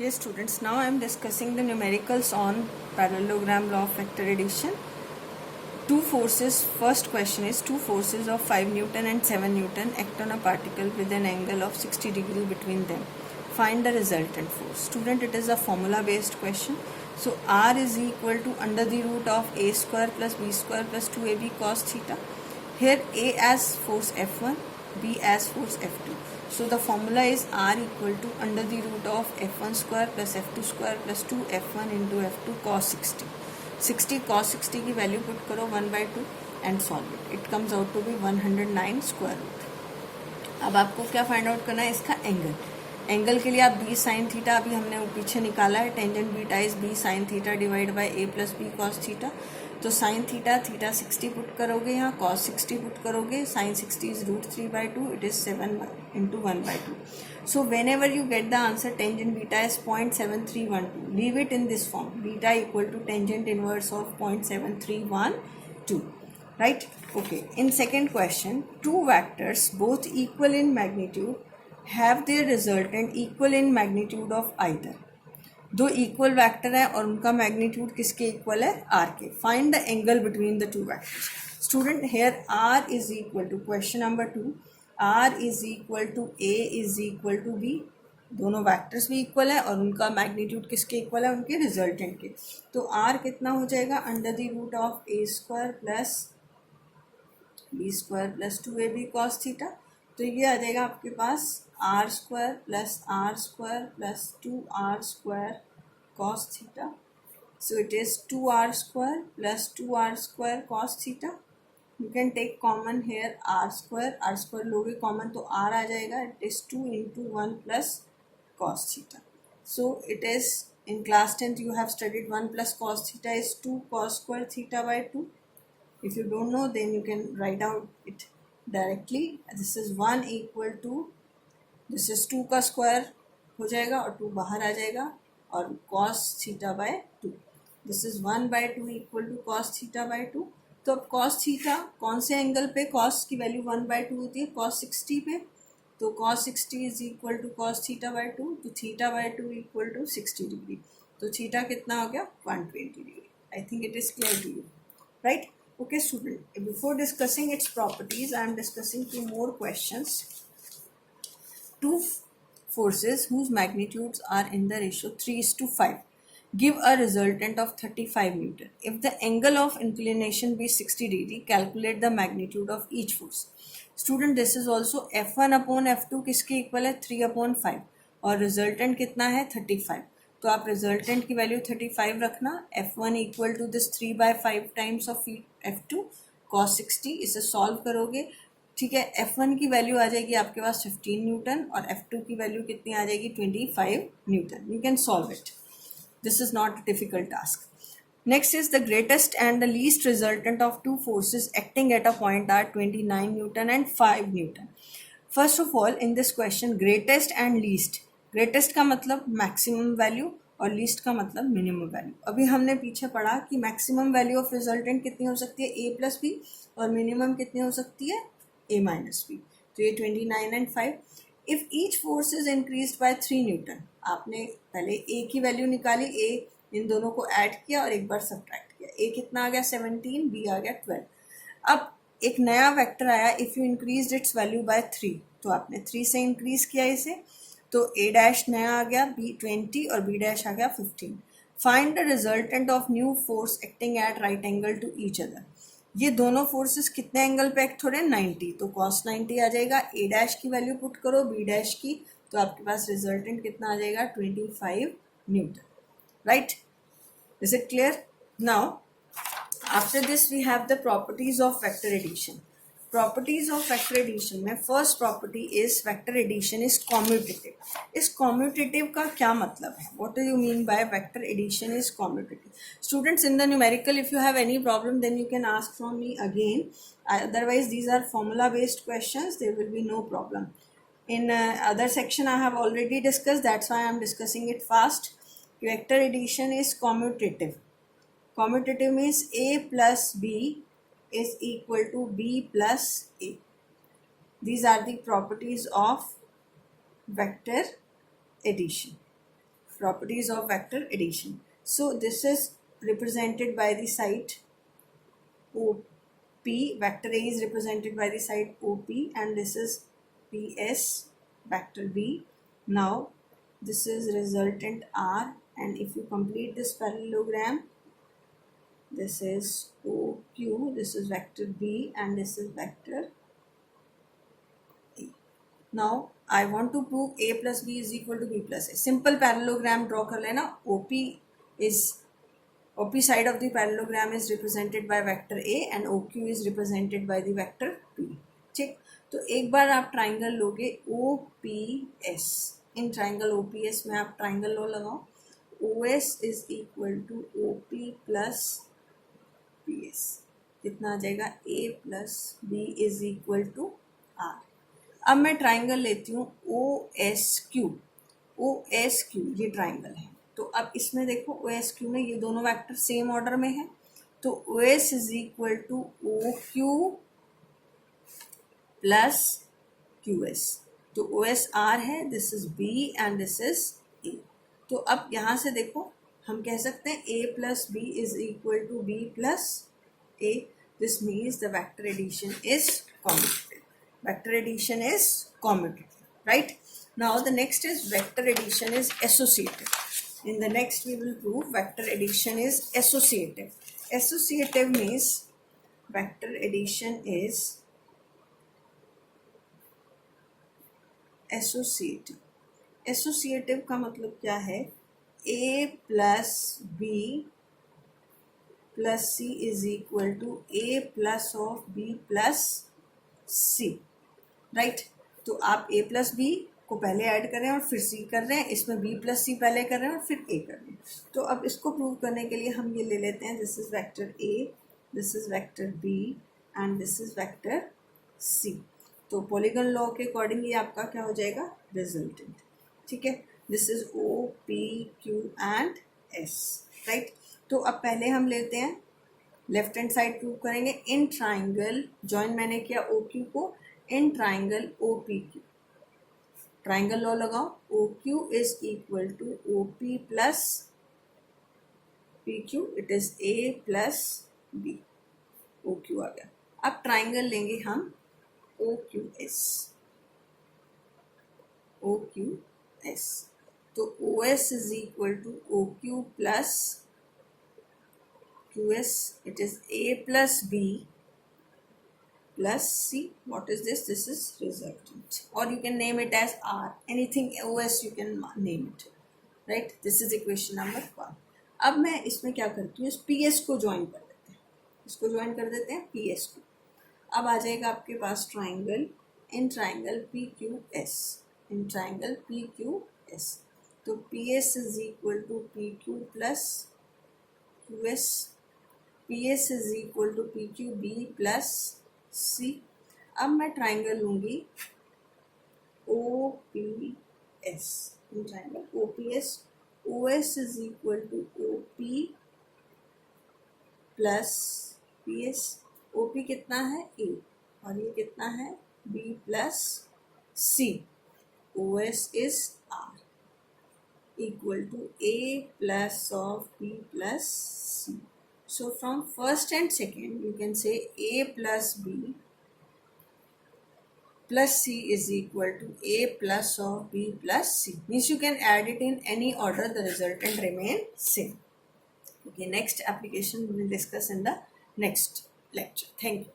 Yes students, now I am discussing the numericals on parallelogram law of vector addition. Two forces, first question is two forces of 5 Newton and 7 Newton act on a particle with an angle of 60 degree between them. Find the resultant force. Student, it is a formula based question. So R is equal to under the root of a square plus b square plus 2ab cos theta. Here A as force F1, B as force F2. So the formula is R equal to under the root of F1 square plus F2 square plus 2F1 into F2 cos 60. 60 cos 60 की value put करो 1/2 and solve it. It comes out to be 109 square root. अब आपको क्या find out करना है, इसका angle. Angle के लिए आप बी साइन थीटा अभी हमने पीछे निकाला है. Tangent beta is B sine theta divide by A plus B cos theta. तो साइन थीटा 60 पुट करोगे, यहाँ कॉस 60 पुट करोगे. Sine 60 is √3/2, it is 7 into 1/2. So whenever you get the answer tangent beta is 0.7312, leave it in this form, beta equal to tangent inverse of 0.7312, right? Okay, in second question, two vectors both equal in magnitude have their resultant equal in magnitude of either. दो equal vector है और उनका magnitude किसके equal है, R के. Find the angle between the two vectors. Student, here R is equal to question number 2, R is equal to A is equal to B. दोनों vectors भी equal है और उनका मैग्नीट्यूड किसके इक्वल है, उनके रिजल्टेंट के. तो आर कितना हो जाएगा, under the root of a square plus b square plus 2ab cos theta. तो ये आ जाएगा आपके पास आर स्क्वायर प्लस 2r स्क्वायर cos theta. So it is 2r square plus 2r square cos theta. You can take common here r square लोगे common तो r आ जाएगा. It is 2 into 1 plus cos theta. So it is in class 10th you have studied 1 plus cos theta is 2 cos square theta by 2. If you don't know then you can write out it directly. This is 1 equal to, this is 2 का square हो जाएगा और 2 बाहर आ जाएगा और cos theta by 2. This is 1/2 equal to cos theta by 2. तो अब cos theta कौन से एंगल पे, cos की वैल्यू 1/2 होती है cos 60 पे. तो cos 60 is equal to cos theta by 2. तो theta by 2 equal to 60 degree. तो थीटा कितना हो गया, 120 degree. I think it is clear to you, right? Okay student, before discussing its properties I am discussing 2 more questions. Two forces whose magnitudes are in the ratio 3:5 give a resultant of 35 Newton. If the angle of inclination be 60 degree, calculate the magnitude of each force. Student, this is also F1 upon F2 किसके equal है, 3/5 और resultant कितना है 35. तो आप resultant की value 35 रखना. F1 equal to this 3/5 times of F2 cos 60. इसे सॉल्व करोगे, ठीक है. F1 की वैल्यू आ जाएगी आपके पास 15 न्यूटन और F2 की वैल्यू कितनी आ जाएगी 25 newton. You can solve it. This is not a difficult task. Next is the greatest and the least resultant of two forces acting at a point are 29 newton and 5 newton. First of all in this question greatest and least, greatest का मतलब maximum value और least का मतलब minimum value. अभी हमने पीछे पढ़ा कि मैक्सिमम वैल्यू ऑफ रिजल्टेंट कितनी हो सकती है, a प्लस बी, और मिनिमम कितनी हो सकती है, a minus b. तो ये 29 and 5. If each force is increased by 3 Newton, आपने पहले a की वैल्यू निकाली, a इन दोनों को ऐड किया और एक बार सब्ट्रैक्ट किया. a कितना आ गया 17, b आ गया 12. अब एक नया वेक्टर आया, if you increase its value by 3, तो आपने 3 से इंक्रीज किया इसे, तो a डैश नया आ गया b 20 और b डैश आ गया 15. Find the resultant of new force acting at right angle to each other. ये दोनों फोर्सेस कितने एंगल पे एक्ट हो रहे हैं, 90. तो cos 90 आ जाएगा. a डैश की वैल्यू पुट करो b डैश की, तो आपके पास रिजल्टेंट कितना आ जाएगा 25 newton, right? Is it clear? Now after this we have the properties of vector addition. Properties of vector addition में first property is vector addition is commutative. इस कॉम्यूटेटिव का क्या मतलब है, what do you mean by vector addition is commutative? Students, in the numerical if you have any problem then you can ask from me again. Otherwise these are formula based questions, there will be no problem. In other section I have already discussed, that's why I am discussing it fast. Vector addition is commutative. Commutative means a plus b is equal to b plus a. These are the properties of vector addition, properties of vector addition. So this is represented by the site OP. Vector A is represented by the side OP, and this is PS vector B. Now this is resultant R, and if you complete this parallelogram, this is OQ, this is vector B, and this is vector A. Now I want to prove A plus B is equal to B plus A. Simple parallelogram draw कर लेना. OP side of the parallelogram is represented by vector A and OQ is represented by the vector P. ठीक, तो एक बार आप triangle लोगे OPS. In triangle OPS में आप triangle लो लगाओ. OS is equal to OP plus PS. कितना आ जाएगा? A plus B is equal to R. अब मैं ट्राइंगल लेती हूँ OSQ. OSQ ये ट्राइंगल है. तो अब इसमें देखो OSQ में ये दोनों वेक्टर सेम ऑर्डर में है, तो OS is equal to OQ plus QS. तो OS R है, this is B and this is A. तो अब यहाँ से देखो हम कह सकते हैं A plus B is equal to B plus A. This means the vector addition is commutative. Vector addition is commutative, right? Now the next is vector addition is associative. In the next we will prove vector addition is associative. Associative means vector addition is associative. Associative का मतलब क्या है? A plus B plus C is equal to A plus of B plus C. Right, तो आप A plus B को पहले add कर रहे हैं और फिर C कर रहे हैं, इसमें B प्लस C पहले कर रहे हैं और फिर A कर रहे हैं. तो अब इसको प्रूव करने के लिए हम ये ले लेते हैं, this is vector A, this is vector B and this is vector C. तो पॉलीगन लॉ के अकॉर्डिंग ये आपका क्या हो जाएगा? रिजल्टेंट. ठीक है, this is O P Q and S. Right, तो अब पहले हम लेते हैं लेफ्ट हैंड साइड प्रूव करेंगे. इन ट्राइंगल जॉइन मैंने किया OQ को, in triangle OPQ. Triangle law लगाओ. OQ is equal to OP plus PQ. It is A plus B. OQ आ गया. अब ट्राइंगल लेंगे हम OQS. OQS. तो OS is equal to OQ plus QS. It is A plus B plus C. What is this? This is resultant, or you can name it as R. Anything OS you can name it, right? This is equation number 1. अब मैं इसमें क्या करती हूँ, इस PS को join कर देते हैं. इसको ज्वाइन कर देते हैं PS को. अब आ जाएगा आपके पास triangle, in triangle PQS. In triangle PQS. तो PS is equal to PQ plus QS. PS is equal to PQB plus C. अब मैं ट्राइंगल लूंगी OPS. In triangle OPS. OS is equal to OP plus PS. OP कितना है? A, और ये कितना है? B plus C. OS is R equal to A plus of B plus C. So from first and second you can say A plus B plus C is equal to A plus of B plus C. Means you can add it in any order, the resultant remain same. Okay, next application we will discuss in the next lecture. Thank you.